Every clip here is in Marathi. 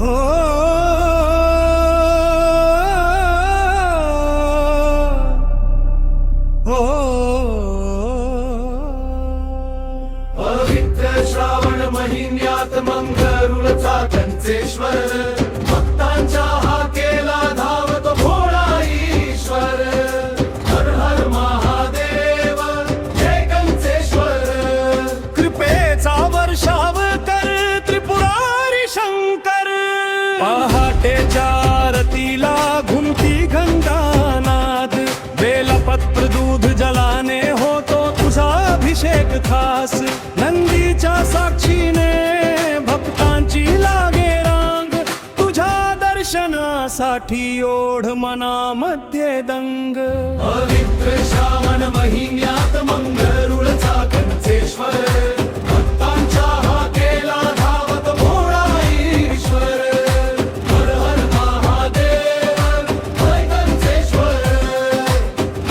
हो हो पवित्र श्रावण महिन्यात मंगरुळचा कंचेश्वर, भक्तांच्या हाकेला धावतो भोळा ईश्वर. हर हर महादेव जय कंचेश्वर. कृपेचा वर्षाव कर त्रिपुरारी शंकर. पहाटेच्या आरतीला घुमती घंटानाद, बेलपत्र दूध जलाने होतो तुझा अभिषेक खास. नंदीच्या साक्षीने भक्तांची लागे रांग, तुझ्या दर्शनासाठी ओढ मनामध्ये दंग. पवित्र श्रावण महिन्यात मंगरुळचा कंचेश्वर, भक्तांच्या हाकेला धावतो भोळा ईश्वर. हर हर महादेव जय कंचेश्वर.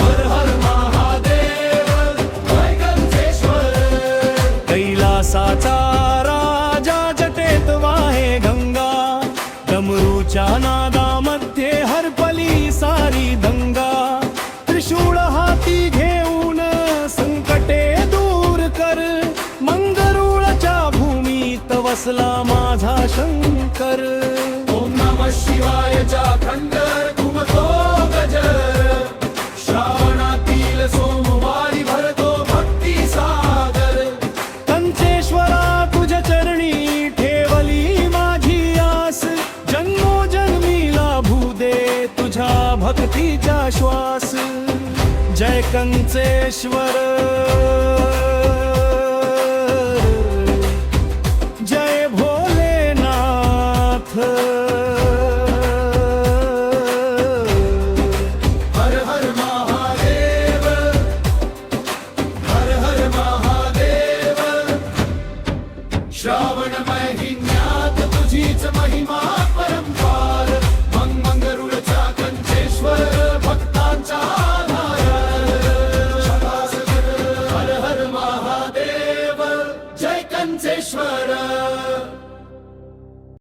हर हर महादेव जय कंचेश्वर. कैलासाचा राजा जटेत वाहे गंगा, डमरूच्या नादामध्ये हरपली सारी दंगा. त्रिशूळ हाती घेऊन संकटे दूर कर, मंगरुळच्या भूमीत वसला माझा शंकर. ओम नमः शिवायच्या खंडर घुमतो गजर, श्रावणातील सोमवारी भरतो भक्ती सागर. कंचेश्वरा तुझ्या चरणी ठेवली माझी आस, जन्मोजन्मी लाभू दे तुझ्या भक्तीचा श्वास. जय कंचेश्वर.